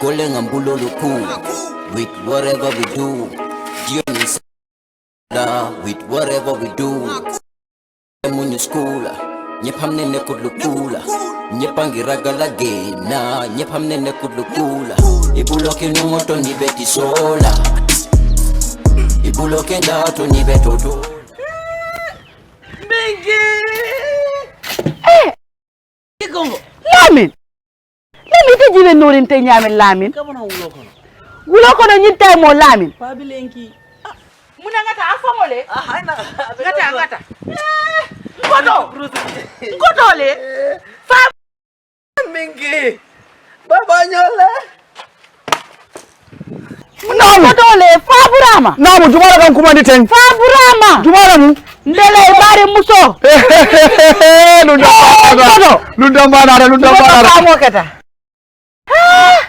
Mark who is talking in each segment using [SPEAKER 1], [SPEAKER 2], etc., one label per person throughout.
[SPEAKER 1] Calling and bulolo cool with whatever we do. Genius with whatever we do. Munyu school, nyepamne ne kudlukula. Nyepangi ragala gena, nyepamne ne kudlukula. Ibuloke numoto ni beti sola. Ibuloke ndato ni betoto.
[SPEAKER 2] Bengi! Ikongo.
[SPEAKER 3] Lamin! Lamin te jibe norin te nyamin Lamin.
[SPEAKER 2] Kama na ulokono.
[SPEAKER 3] Ulokono nyinte mo Lamin.
[SPEAKER 2] Pabilenki.
[SPEAKER 3] Muna ngata afamole.
[SPEAKER 2] Haina.
[SPEAKER 3] Ngata. Ngoto le. Fa
[SPEAKER 2] Bengi. Baba nyola.
[SPEAKER 3] ngoto le fa burama.
[SPEAKER 4] Namu jumala kan kuma ni ten.
[SPEAKER 3] Fa burama.
[SPEAKER 4] Jumala mu.
[SPEAKER 3] Ndele bare muso.
[SPEAKER 4] Lunda mana.
[SPEAKER 3] Fa mo kata.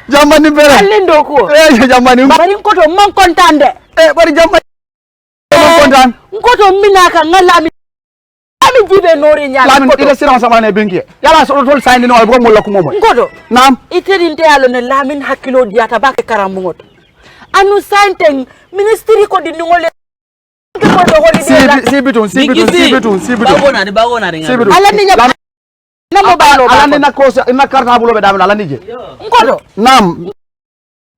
[SPEAKER 4] Jamani bere.
[SPEAKER 3] Alindo ko.
[SPEAKER 4] Jamani.
[SPEAKER 3] Bari ngoto mon kontande.
[SPEAKER 4] Bari jamani. Mon kontan.
[SPEAKER 3] Ngoto minaka ngalami. Ami jibe nori nyala.
[SPEAKER 4] Lamin ila sira sama ne bengi. Yala so tol sayni no ko mo lokko momo.
[SPEAKER 3] Ngoto.
[SPEAKER 4] Nam.
[SPEAKER 3] Itedinte yalo ne Lamin hakilo diata bake karamungoto. Anu sainteng ministry ko di ngole.
[SPEAKER 4] Sibitun.
[SPEAKER 2] Bagona ringa.
[SPEAKER 3] Ala ni nya na mobile
[SPEAKER 4] ala ni na kosa ina karta bulo be dam ala ni je.
[SPEAKER 3] Ngoto.
[SPEAKER 4] Nam.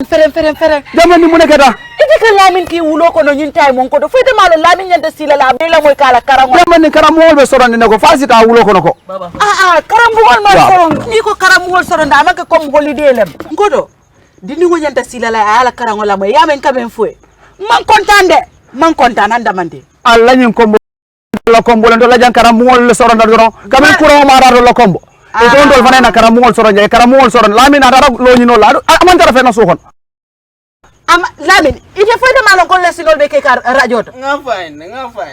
[SPEAKER 3] Fere.
[SPEAKER 4] Jamani mu ne kata.
[SPEAKER 3] Ite ka Lamin ki wulo ko no nyintay mon ko do fete malo Lamin nyande sila la be la moy kala karango.
[SPEAKER 4] Jamani karamol be soron ne ko fasita wulo ko nako.
[SPEAKER 2] Baba.
[SPEAKER 3] Karambugol ma soron ni ko karambugol soron da amaka comme holiday lem. Ngoto. Dini ngo nyande sila la ala karango la moy yamen kamen fue. Man kontan andamande.
[SPEAKER 4] Allah nyin kombo la kombo len to la jankara mol soron da doron kamen kuro ma ra do la kombo e don dol fanena kara mol soron je kara mol soron Lamin ada lo nyino la aman tara fe na sokon
[SPEAKER 3] Lamin ite foi de malon ko lesinol be ke kar radio to
[SPEAKER 2] Nga fine.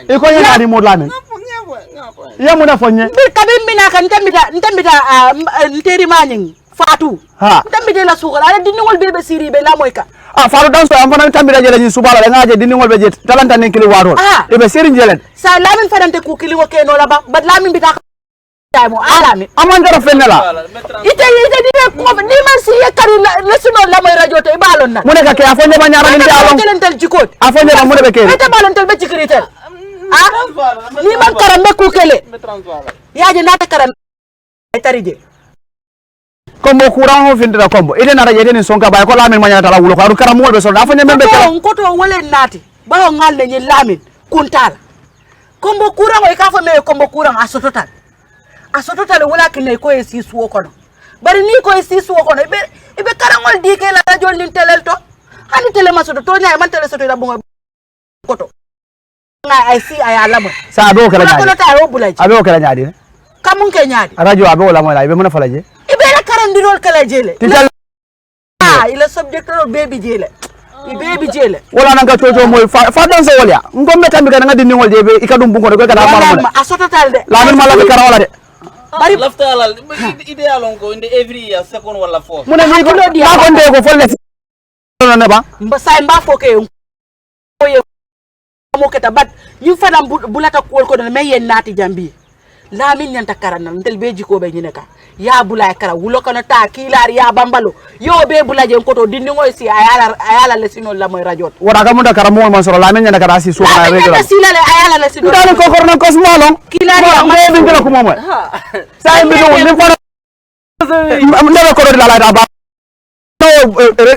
[SPEAKER 4] e ko nyana di mod Lamin
[SPEAKER 2] Nga fine.
[SPEAKER 4] ya mu na fonye
[SPEAKER 3] bir kabin mina kan ndambita nteri maning Fatu
[SPEAKER 4] ha
[SPEAKER 3] ndambite la sugal ala diningol bebe siri be la moy ka
[SPEAKER 4] faru dan so am fana tambira jele ni subala la ngaje diningol be je talanta nen kili warol e be serin jelen
[SPEAKER 3] sa Lamin fanante ku kilingo ke no la ba Lamin bita mo Lamin
[SPEAKER 4] aman tara fe la
[SPEAKER 3] ite dibe ko ni man si yakari lesinol la moy radio to e balon na
[SPEAKER 4] mu ne ka ke afonye ba nyara ni dialon
[SPEAKER 3] telentel jikot
[SPEAKER 4] afonye ba mu ne be ke
[SPEAKER 3] ite balon tel be jikritel ni man karam be ku kele yaje nata karam tarije
[SPEAKER 4] kombo kuran ho findira kombo ide na raje ni sonka bay ko Lamin ma nyata la wulo ko kara mol be so afonye membe ke
[SPEAKER 3] ngoto wole nati ba ngalle ni Lamin kuntala kombo kuran o ka fa me kombo kuran asototal wala kinay ko e si suwo kono bari ni ko e si suwo kono ibe karangol dike la radio lin telel to hani tele masoto to nyaay man tele soto da bongo koto nga ay si ay alamo
[SPEAKER 4] sa do kala nyaadi
[SPEAKER 3] ko ta ro bulaji
[SPEAKER 4] abe o kala nyaadi
[SPEAKER 3] kamun ke nyaadi
[SPEAKER 4] radio abe wala moy la ibe mona falaje
[SPEAKER 3] ibe la karandirol kala jele ila subject ro baby jele baby jele
[SPEAKER 4] wala nan ka toto moy fa dan so wolya ngombe tambi kana ngadi ningol de be ikadum bungo ko kana
[SPEAKER 3] ma asototal de
[SPEAKER 4] Lamin mala be kara wala de
[SPEAKER 2] Bari lafta ala ideal on ko in the every year second wala fourth.
[SPEAKER 4] muna ni ko di ha ko de ko folle ne ba
[SPEAKER 3] mba foke mo keta bat ñu fana bulata ko ko me yen nati jambi Lamin nyanta karana ndel beji ko be nyineka ya bulay kara wulo kono ta kilar ya bambalo yo be bulaje ko to dindi ngoy si ayala le sino la moy radio
[SPEAKER 4] wara ga munda kara mo man soro Lamin nyanda kara si so na regular
[SPEAKER 3] sila le ayala le sino
[SPEAKER 4] dal ko korno ko smalo
[SPEAKER 3] kilar ya
[SPEAKER 4] ma be ngala ko momo sa mi do ni ko ndala ko la da ba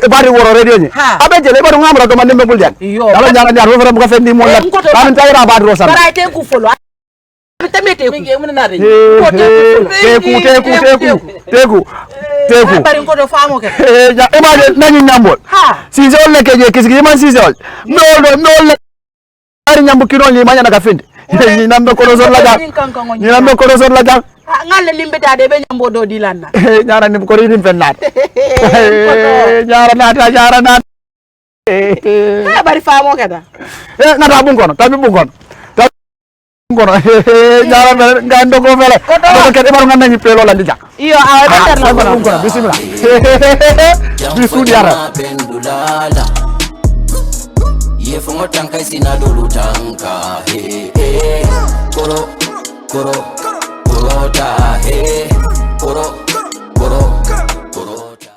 [SPEAKER 4] bari woro radio ni abe jele ko ngamra do man dembe bul jan dala janga jaar wo fara bu ka fendi mo la Lamin tayra ba do sam
[SPEAKER 3] bara te ku folo tamete
[SPEAKER 2] Bengi mun na re.
[SPEAKER 4] teku
[SPEAKER 3] bari ko do famo ke
[SPEAKER 4] ja image nañu ñambol si jol le keje kisgi man si jol no ari ñambu kino li mañana ka finde ni nambe ko zor la jang
[SPEAKER 3] ngalle limbeta de be ñambo do dilanna
[SPEAKER 4] ñara nim ko ridin fennat ñara nat
[SPEAKER 3] bari famo ke da
[SPEAKER 4] ngata bungono tabi bungono ñara ngando ko fele ko ke baru nganda ni pelo la ndija
[SPEAKER 3] iyo awa beter la
[SPEAKER 4] bungono bismillah bisu diara
[SPEAKER 1] Ye fongo tanka sina dolu tanka koro ta koro ta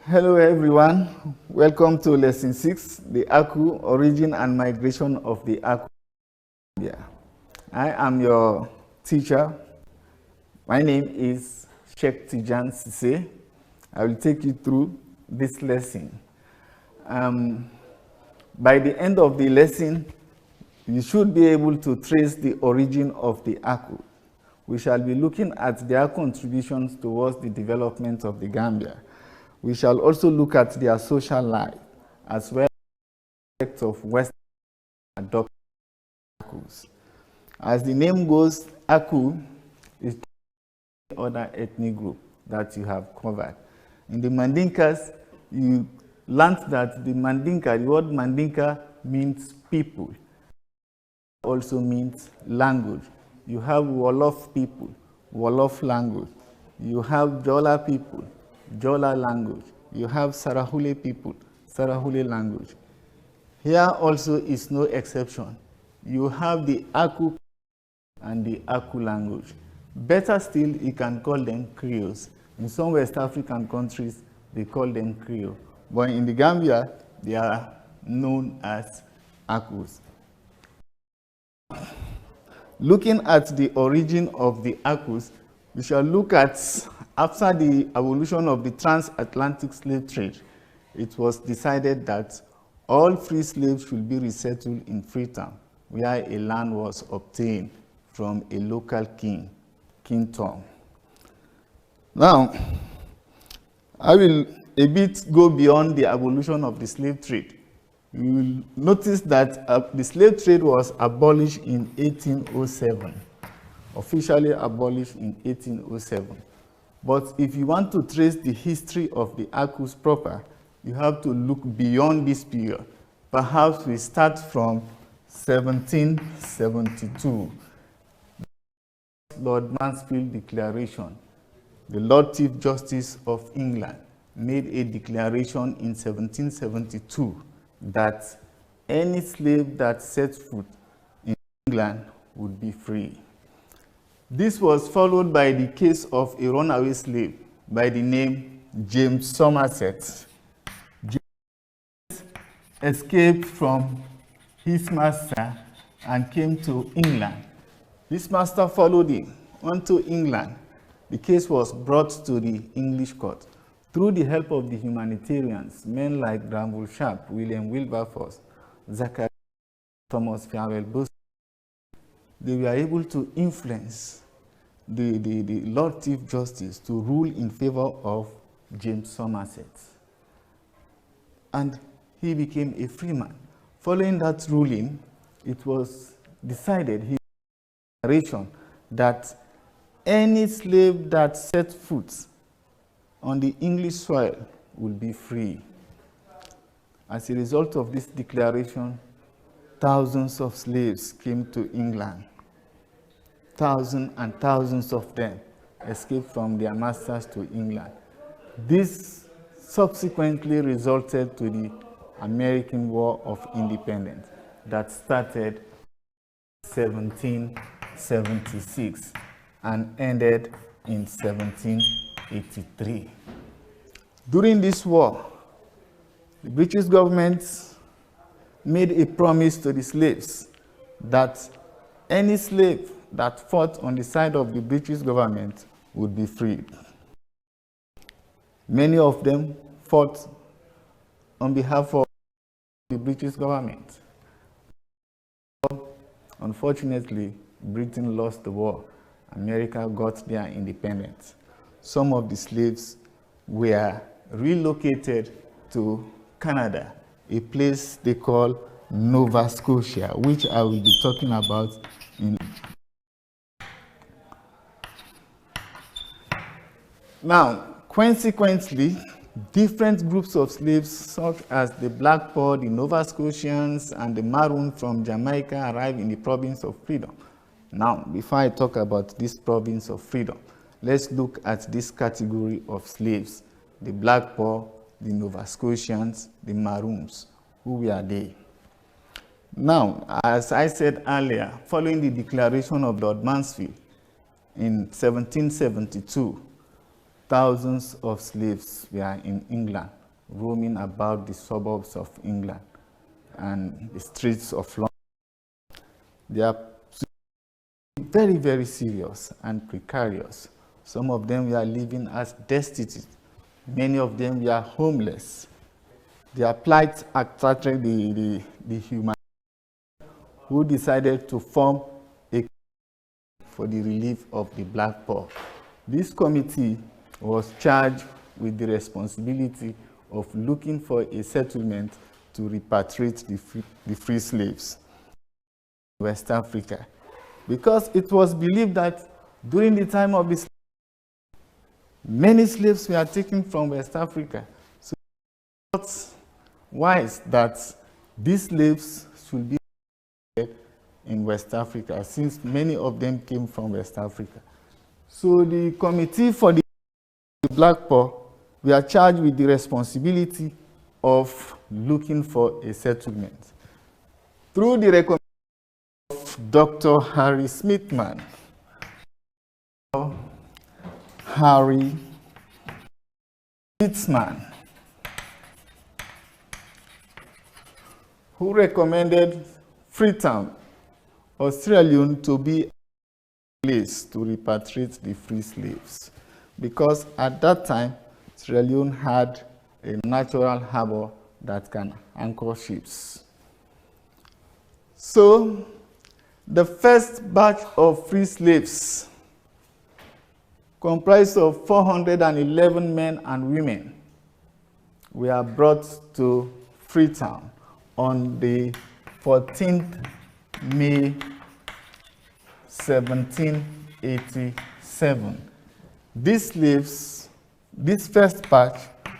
[SPEAKER 5] Hello everyone, welcome to lesson 6, the Aku, origin and migration of the Aku. I am your teacher. My name is Sheikh Tijan Sise. I will take you through this lesson. By the end of the lesson, you should be able to trace the origin of the Aku. We shall be looking at their contributions towards the development of the Gambia. We shall also look at their social life, as well as aspects of Western adopted Akus. As the name goes, Aku is the other ethnic group that you have covered. In the Mandinkas, you learned that the word Mandinka means people, also means language. You have Wolof people, Wolof language. You have Jola people, Jola language. You have Sarahule people, Sarahule language. Here also is no exception. You have the Aku and the Aku language. Better still, you can call them Creoles. In some West African countries, they call them Creole. But in the Gambia, they are known as Akus. Looking at the origin of the Akus, we shall look at, after the evolution of the transatlantic slave trade, it was decided that all free slaves should be resettled in Freetown, where a land was obtained from a local king, King Tom. Now, I will a bit go beyond the evolution of the slave trade. You will notice that the slave trade was abolished in 1807, officially abolished in 1807. But if you want to trace the history of the Akus proper, you have to look beyond this period. Perhaps we start from 1772. Lord Mansfield Declaration. The Lord Chief Justice of England made a declaration in 1772 that any slave that sets foot in England would be free. This was followed by the case of a runaway slave by the name James Somerset. James escaped from his master and came to England. His master followed him onto England. The case was brought to the English court. Through the help of the humanitarians, men like Granville Sharp, William Wilberforce, Zachary, Thomas Farwell Bush, they were able to influence the Lord Chief Justice to rule in favor of James Somerset. And he became a free man. Following that ruling, it was decided that any slave that set foot on the English soil will be free. As a result of this declaration, thousands of slaves came to England. Thousands and thousands of them escaped from their masters to England. This subsequently resulted to the American War of Independence that started in 1776 and ended in 1783. During this war, the British government made a promise to the slaves that any slave that fought on the side of the British government would be freed. Many of them fought on behalf of the British government. Unfortunately, Britain lost the war. America got their independence. Some of the slaves were relocated to Canada, a place they call Nova Scotia, which I will be talking about in. Now, consequently, different groups of slaves, such as the Black Poor, the Nova Scotians, and the Maroon from Jamaica, arrived in the province of Freedom. Now, before I talk about this province of Freedom, let's look at this category of slaves: the Black Poor, the Nova Scotians, the Maroons. Who were they? Now, as I said earlier, following the declaration of Lord Mansfield in 1772, thousands of slaves were in England, roaming about the suburbs of England and the streets of London. They are very, very serious and precarious. Some of them were living as destitute. Many of them were homeless. Their plight attracted the human who decided to form a committee for the relief of the black poor. This committee was charged with the responsibility of looking for a settlement to repatriate the free slaves in West Africa, because it was believed that during the time of the many slaves were taken from West Africa. So it's not wise that these slaves should be in West Africa, since many of them came from West Africa. So the Committee for the Black Poor, we are charged with the responsibility of looking for a settlement. Through the recommendation of Dr. Harry Smithman, who recommended Freetown, Australia, to be a place to repatriate the free slaves, because at that time, Sierra Leone had a natural harbor that can anchor ships. So, the first batch of free slaves, comprised of 411 men and women, were brought to Freetown on the 14th May 1787. These slaves, this first batch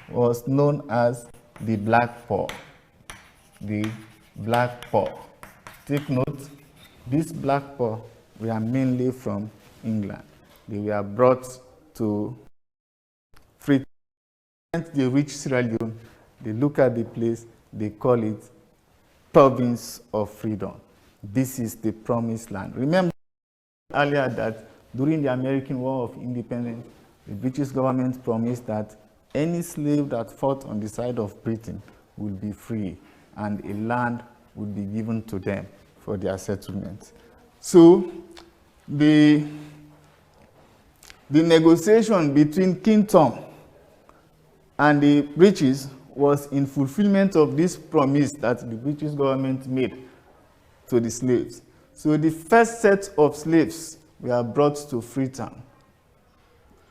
[SPEAKER 5] was known as the Black Poor. The Black Poor. Take note, these Black Poor were mainly from England. They were brought to Freetown. They reach Sierra Leone, they look at the place, they call it Province of Freedom. This is the promised land. Remember earlier that during the American War of Independence, the British government promised that any slave that fought on the side of Britain would be free and a land would be given to them for their settlement. So the negotiation between King Tom and the British was in fulfillment of this promise that the British government made to the slaves. So the first set of slaves were brought to Freetown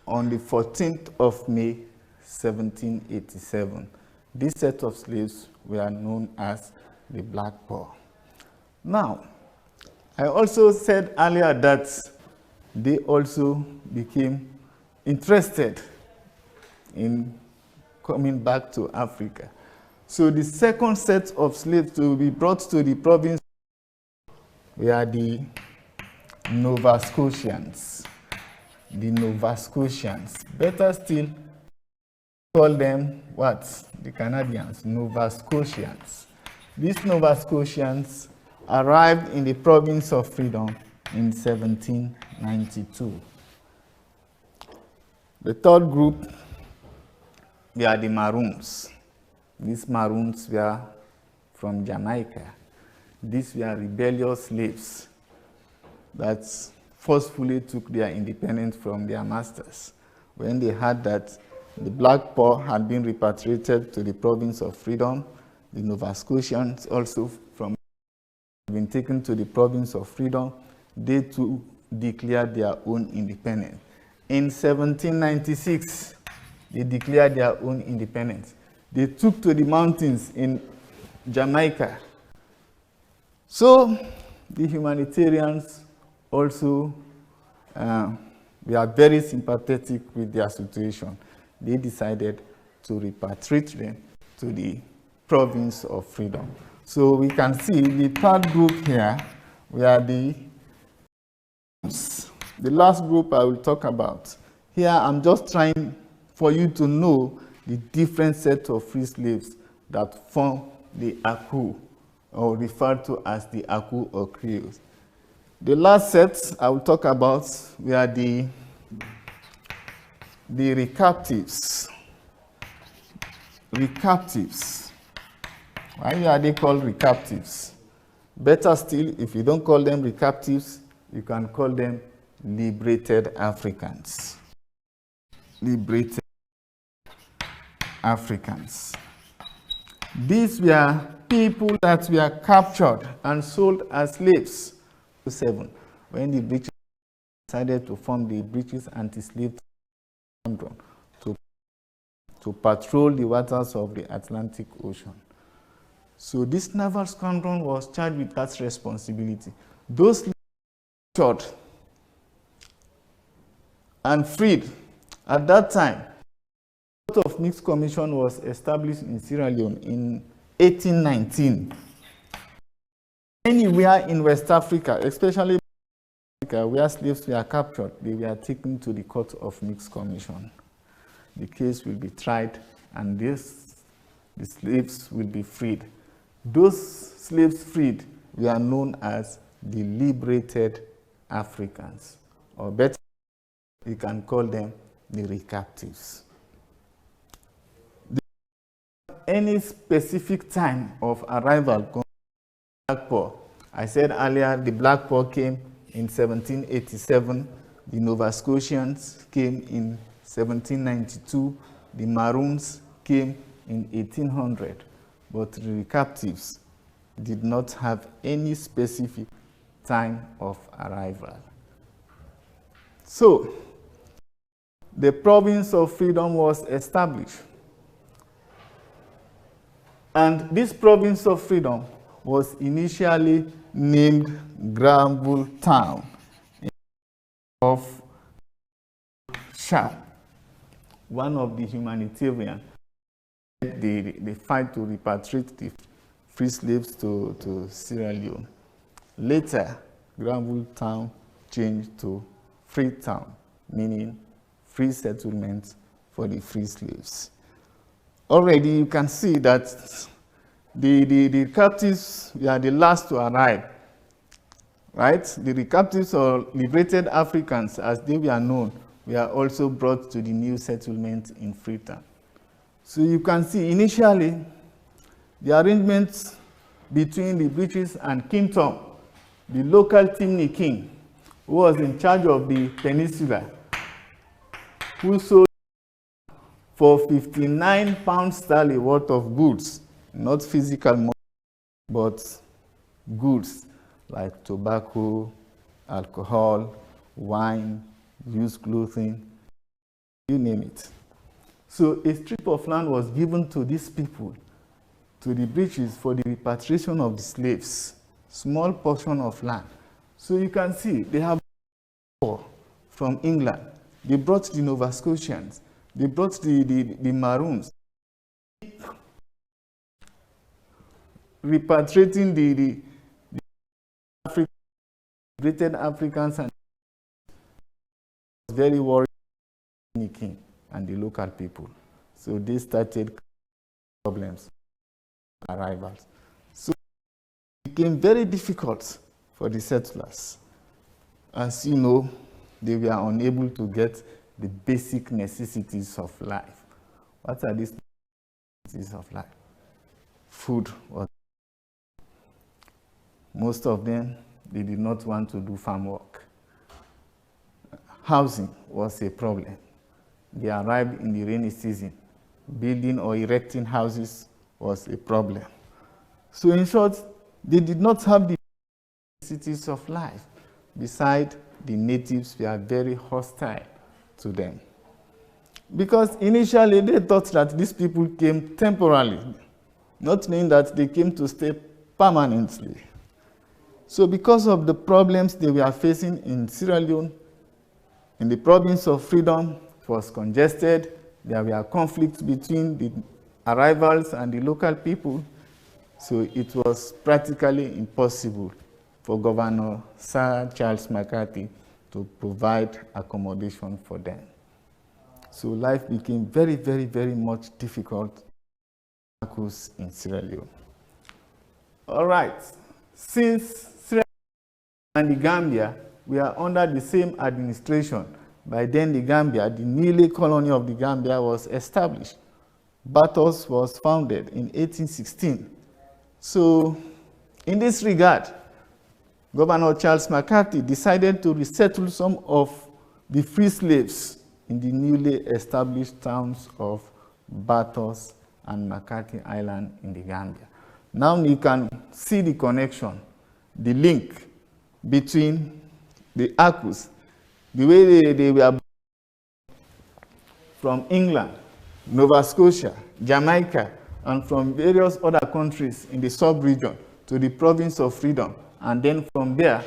[SPEAKER 5] on the 14th of May, 1787. This set of slaves were known as the Black Poor. Now, I also said earlier that they also became interested in coming back to Africa. So the second set of slaves to be brought to the province were the Nova Scotians. The Nova Scotians. Better still, call them what? The Canadians, Nova Scotians. These Nova Scotians arrived in the province of Freedom in 1792. The third group were the Maroons. These Maroons were from Jamaica. These were rebellious slaves that forcefully took their independence from their masters. When they heard that the Black Poor had been repatriated to the province of Freedom, the Nova Scotians also been taken to the province of Freedom, they too declared their own independence. In 1796, they declared their own independence. They took to the mountains in Jamaica. So the humanitarians also were very sympathetic with their situation. They decided to repatriate them to the province of Freedom. So we can see the third group here were the last group I will talk about. Here I'm just trying for you to know the different set of free slaves that form the Aku, or referred to as the Aku or Creoles. The last set I will talk about were the the recaptives. Recaptives. Why are they called recaptives? Better still, if you don't call them recaptives, you can call them liberated Africans. Liberated Africans. These were people that were captured and sold as slaves. 7, when the British decided to form the British Anti-Slave Squadron to patrol the waters of the Atlantic Ocean. So this naval squadron was charged with that responsibility. Those captured and freed at that time, the Court of Mixed Commission was established in Sierra Leone in 1819. Anywhere in West Africa, especially Africa, where slaves were captured, they were taken to the Court of Mixed Commission. The case will be tried, and the slaves will be freed. Those slaves freed were known as the liberated Africans, or better, you can call them the recaptives. Any specific time of arrival, Black Pearl. I said earlier the Black Pearl came in 1787, the Nova Scotians came in 1792, the Maroons came in 1800, but the recaptives did not have any specific time of arrival. So, the Province of Freedom was established. And this Province of Freedom was initially named Granville Town of Shah, one of the humanitarians. They fight to repatriate the free slaves to Sierra Leone. Later, Granville Town changed to Freetown, meaning free settlement for the free slaves. Already you can see that the captives were the last to arrive, right? The captives or liberated Africans, as they were known, were also brought to the new settlement in Freetown. So you can see initially the arrangements between the British and King Tom, the local Timney king, who was in charge of the peninsula, who sold for 59 pounds sterling worth of goods, not physical money, but goods like tobacco, alcohol, wine, used clothing, you name it. So a strip of land was given to these people, to the British, for the repatriation of the slaves, small portion of land. So you can see they have from England. They brought the Nova Scotians. They brought the Maroons. Repatriating the liberated Africans, and very worried the king and the local people. So they started problems, arrivals. So it became very difficult for the settlers. As you know, they were unable to get the basic necessities of life. What are these necessities of life? Food. Most of them, they did not want to do farm work. Housing was a problem. They arrived in the rainy season. Building or erecting houses was a problem. So in short, they did not have the necessities of life. Besides, the natives were very hostile to them. Because initially they thought that these people came temporarily, not knowing that they came to stay permanently. So because of the problems they were facing in Sierra Leone, in the Province of Freedom, it was congested. There were conflicts between the arrivals and the local people. So it was practically impossible for Governor Sir Charles McCarthy to provide accommodation for them. So life became very, very, very much difficult in Sierra Leone. All right, since Sierra Leone and the Gambia, we are under the same administration, By then, the Gambia, the newly colony of the Gambia, was established. Batos was founded in 1816. So, in this regard, Governor Charles McCarthy decided to resettle some of the free slaves in the newly established towns of Batos and McCarthy Island in the Gambia. Now you can see the connection, the link between the Akus, the way they were from England, Nova Scotia, Jamaica, and from various other countries in the sub-region to the province of Freedom. And then from there,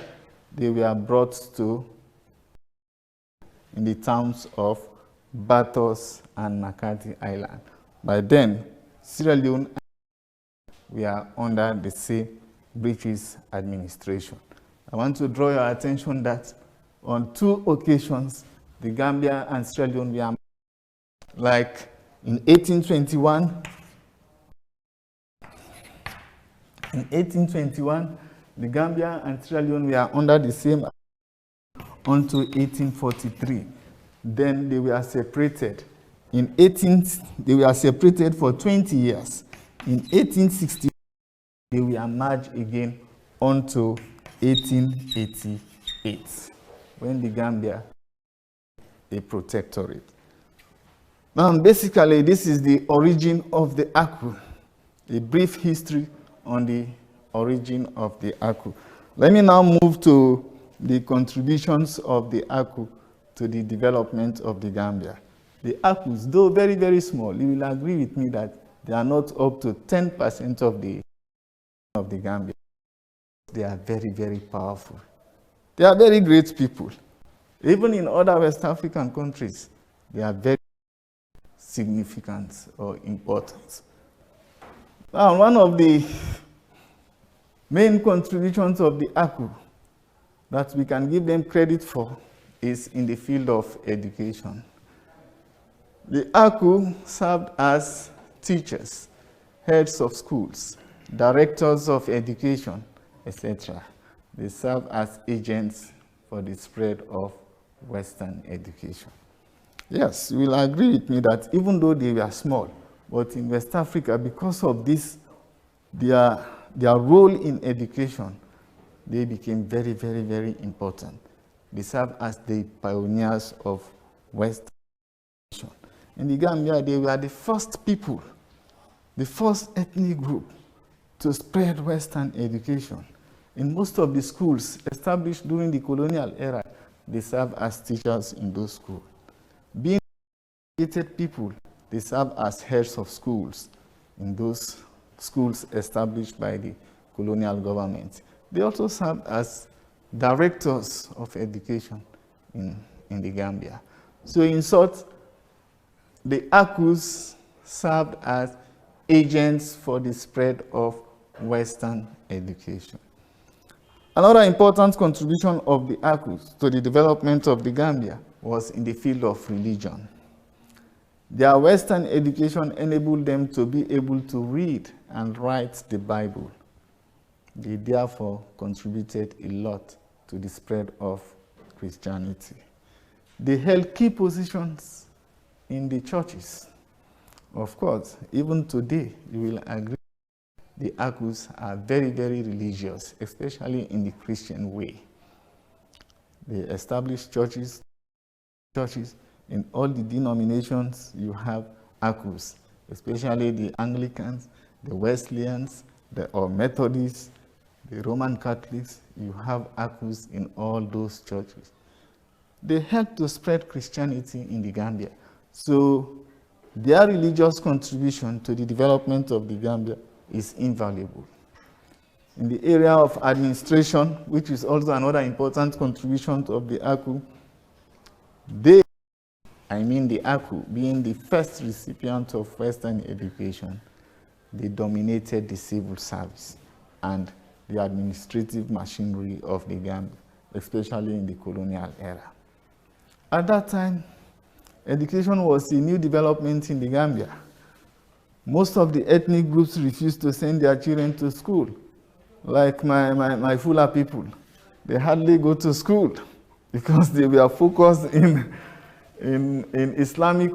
[SPEAKER 5] they were brought to in the towns of Batos and McCarthy Island. By then, Sierra Leone were under the same British administration. I want to draw your attention that on 2 occasions, the Gambia and Sierra Leone were, like in 1821, the Gambia and Sierra Leone were under the same until 1843. Then they were separated. They were separated for 20 years. In 1860, they were merged again until 1888, when the Gambia a protectorate. Now, basically, this is the origin of the Aku, a brief history on the origin of the Aku. Let me now move to the contributions of the Aku to the development of the Gambia. The Akus, though very, very small, you will agree with me that they are not up to 10% of the Gambia. They are very, very powerful. They are very great people. Even in other West African countries, they are very significant or important. Now, one of the main contributions of the Aku that we can give them credit for is in the field of education. The Aku served as teachers, heads of schools, directors of education, etc. They serve as agents for the spread of Western education. Yes, you will agree with me that even though they were small, but in West Africa, because of this, their role in education, they became very, very, very important. They served as the pioneers of Western education. In the Gambia, they were the first people, the first ethnic group to spread Western education. In most of the schools established during the colonial era, they served as teachers in those schools. Being educated people, they serve as heads of schools in those schools established by the colonial government. They also served as directors of education in the Gambia. So in short, the Akus served as agents for the spread of Western education. Another important contribution of the Akus to the development of the Gambia was in the field of religion. Their Western education enabled them to be able to read and write the Bible. They therefore contributed a lot to the spread of Christianity. They held key positions in the churches. Of course, even today, you will agree, the Akus are very, very religious, especially in the Christian way. They established churches in all the denominations. You have Akus, especially the Anglicans, the Wesleyans, or Methodists, the Roman Catholics. You have Akus in all those churches. They helped to spread Christianity in the Gambia. So their religious contribution to the development of the Gambia is invaluable. In the area of administration, which is also another important contribution of the Aku, the Aku, being the first recipient of Western education, they dominated the civil service and the administrative machinery of the Gambia, especially in the colonial era. At that time, education was a new development in the Gambia. Most of the ethnic groups refused to send their children to school. Like my Fula people, they hardly go to school because they were focused in in Islamic,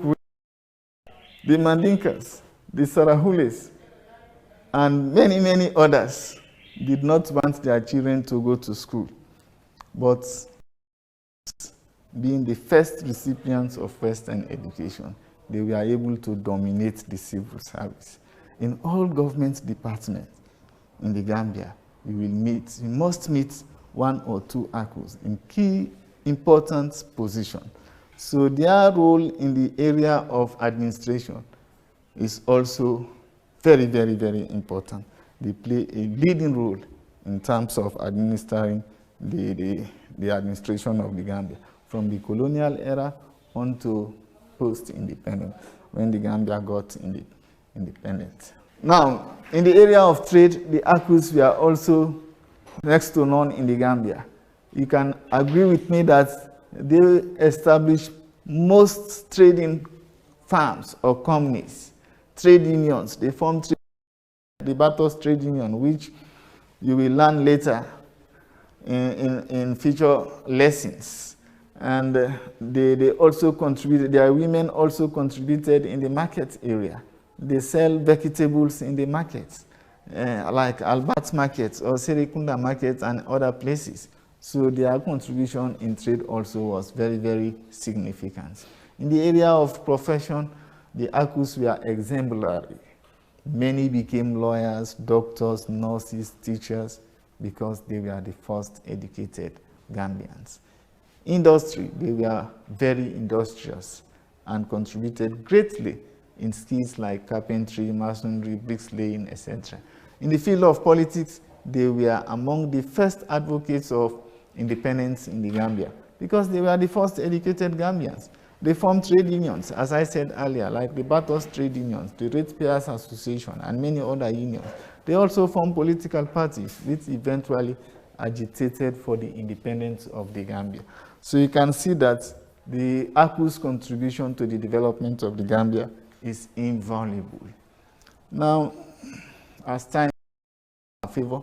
[SPEAKER 5] the Mandinkas, the Sarahules, and many, many others did not want their children to go to school. But being the first recipients of Western education, they were able to dominate the civil service. In all government departments in the Gambia, you must meet one or two Akus in key important positions. So their role in the area of administration is also very, very, very important. They play a leading role in terms of administering the administration of the Gambia, from the colonial era on to post-independence, when the Gambia got independent. Now, in the area of trade, the Akus were also next to none in the Gambia. You can agree with me that they established most trading firms or companies, trade unions. They formed the Batos Trade Union, which you will learn later in future lessons. And they also contributed, their women also contributed in the market area. They sell vegetables in the markets, like Albert markets or Serikunda markets and other places. So their contribution in trade also was very, very significant. In the area of profession, the Akus were exemplary. Many became lawyers, doctors, nurses, teachers, because they were the first educated Gambians. Industry, they were very industrious and contributed greatly in skills like carpentry, masonry, bricklaying, etc. In the field of politics, they were among the first advocates of independence in the Gambia, because they were the first educated Gambians. They formed trade unions, as I said earlier, like the Batos Trade Unions, the Ratepayers Association, and many other unions. They also formed political parties, which eventually agitated for the independence of the Gambia. So you can see that the Akus' contribution to the development of the Gambia is invaluable. Now, as time in favor,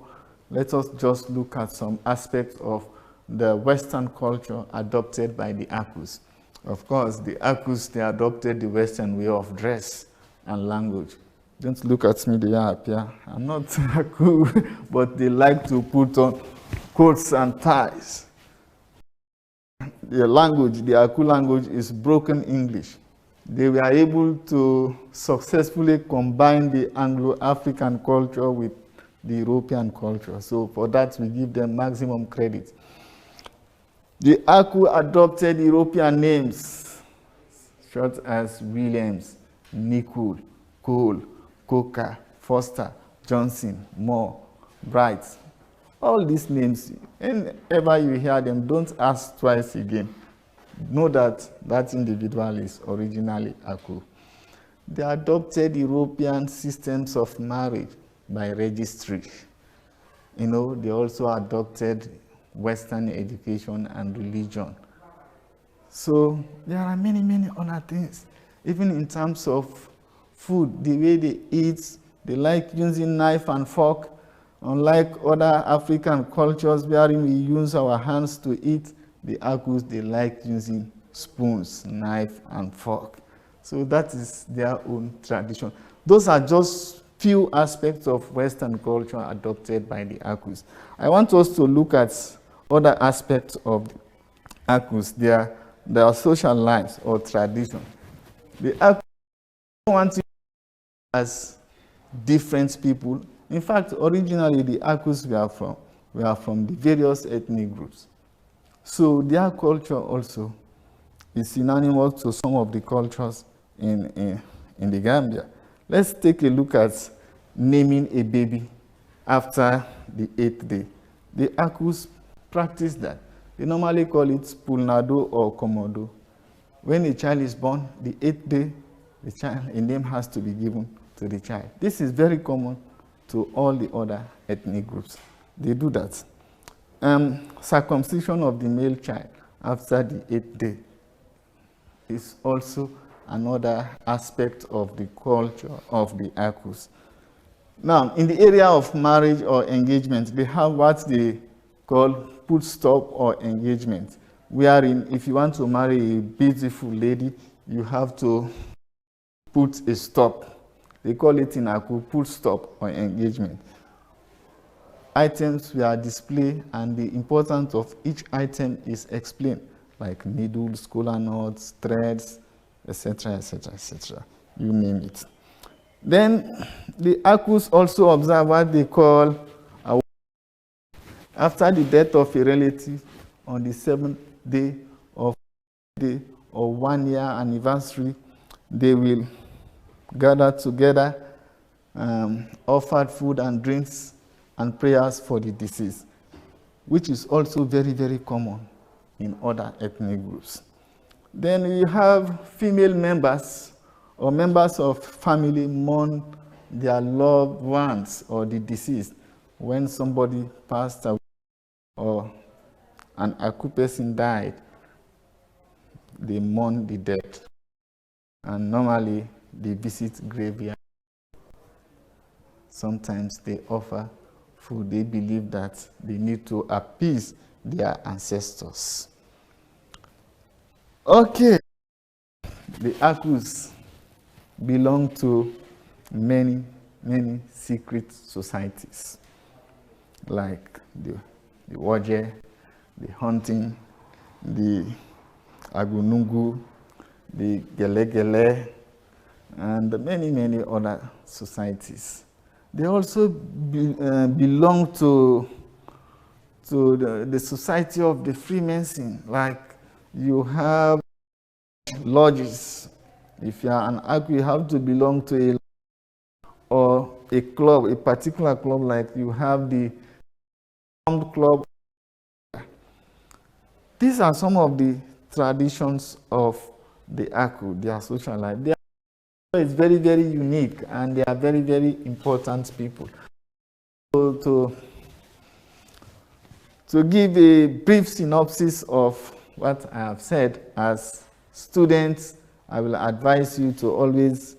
[SPEAKER 5] let us just look at some aspects of the Western culture adopted by the Akus. Of course, the Akus, they adopted the Western way of dress and language. Don't look at me the way I appear. I'm not Aku, but they like to put on coats and ties. The language, the Aku language, is broken English. They were able to successfully combine the Anglo-African culture with the European culture. So for that, we give them maximum credit. The Aku adopted European names, such as Williams, Nicol, Cole, Coker, Foster, Johnson, Moore, Bright. All these names, whenever you hear them, don't ask twice again. Know that that individual is originally Aku. They adopted European systems of marriage by registry. You know, they also adopted Western education and religion. So there are many, many other things. Even in terms of food, the way they eat, they like using knife and fork. Unlike other African cultures wherein we use our hands to eat, the Akus, they like using spoons, knife, and fork. So that is their own tradition. Those are just few aspects of Western culture adopted by the Akus. I want us to look at other aspects of the Akus, their social lives or tradition. The Akus want to as different people. In fact, originally the Akus were from the various ethnic groups. So their culture also is synonymous to some of the cultures in the Gambia. Let's take a look at naming a baby after the 8th day. The Akus practice that. They normally call it Pulnado or Komodo. When a child is born, the 8th day, a name has to be given to the child. This is very common to all the other ethnic groups. They do that. Circumcision of the male child after the 8th day is also another aspect of the culture of the Akus. Now, in the area of marriage or engagement, they have what they call put stop or engagement. wherein if you want to marry a beautiful lady, you have to put a stop. They call it in Aku, put stop or engagement. Items were displayed and the importance of each item is explained, like needles, kola nuts, threads, etc., etc., etc. You name it. Then the Akus also observe what they call after the death of a relative on the 7th day of 1 year anniversary, they will gather together, offer food and drinks and prayers for the deceased, which is also very, very common in other ethnic groups. Then we have female members or members of family mourn their loved ones or the deceased when somebody passed away or an Aku person died. They mourn the dead, and normally they visit graveyard. Sometimes they offer food. They believe that they need to appease their ancestors. Okay, the Akus belong to many, many secret societies, like the Waje, the hunting, the Agunungu, the Gele, and many, many other societies. They also belong to the society of the Freemason, like you have lodges. If you are an Aku, you have to belong to a club, a particular club, like you have the club. These are some of the traditions of the Aku, their social life. It's very, very unique, and they are very, very important people. So to give a brief synopsis of what I have said, as students, I will advise you to always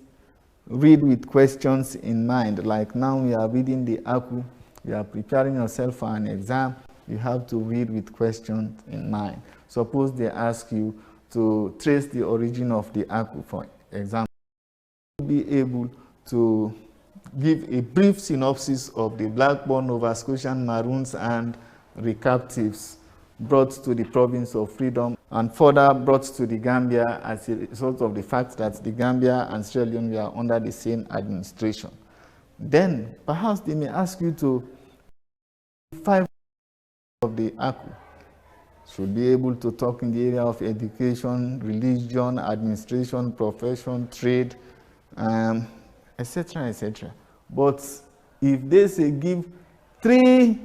[SPEAKER 5] read with questions in mind. Like now we are reading the Aku, you are preparing yourself for an exam, you have to read with questions in mind. Suppose they ask you to trace the origin of the Aku, for example, be able to give a brief synopsis of the Black-born Nova Scotian Maroons and recaptives brought to the province of Freedom and further brought to the Gambia as a result of the fact that the Gambia and Sierra Leone were under the same administration. Then perhaps they may ask you to 5 of the Aku. Should be able to talk in the area of education, religion, administration, profession, trade, etc., etc. But if they say give 3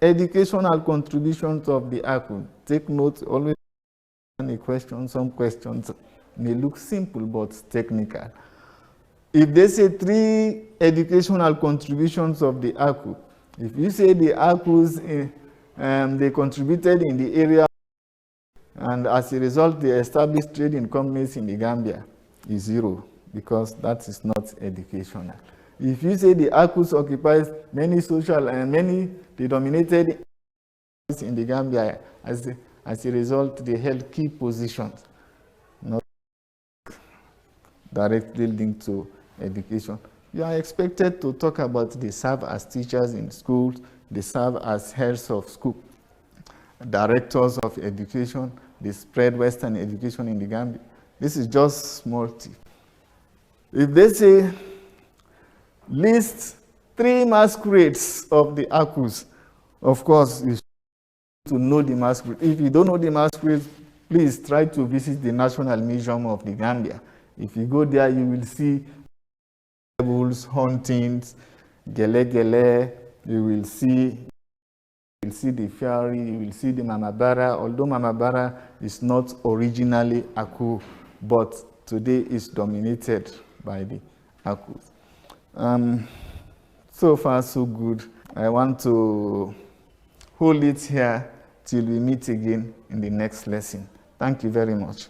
[SPEAKER 5] educational contributions of the Aku, take note, always a question. Some questions may look simple but technical. If they say 3 educational contributions of the Aku, if you say the Akus, they contributed in the area, and as a result they established trading companies in the Gambia, is 0, because that is not educational. If you say the Akus occupies many social and they dominated in the Gambia, as a result they held key positions, not directly linked to education. You are expected to talk about they serve as teachers in schools, they serve as heads of school, directors of education, they spread Western education in the Gambia. This is just small tip. If they say list 3 masquerades of the Akus, of course you should know the masquerade. If you don't know the masquerade, please try to visit the National Museum of the Gambia. If you go there, you will see devils, hauntings, gele, you will see the fairy, you will see the Mamabara, although Mamabara is not originally Aku, but today is dominated by the Akus. So far, so good. I want to hold it here till we meet again in the next lesson. Thank you very much.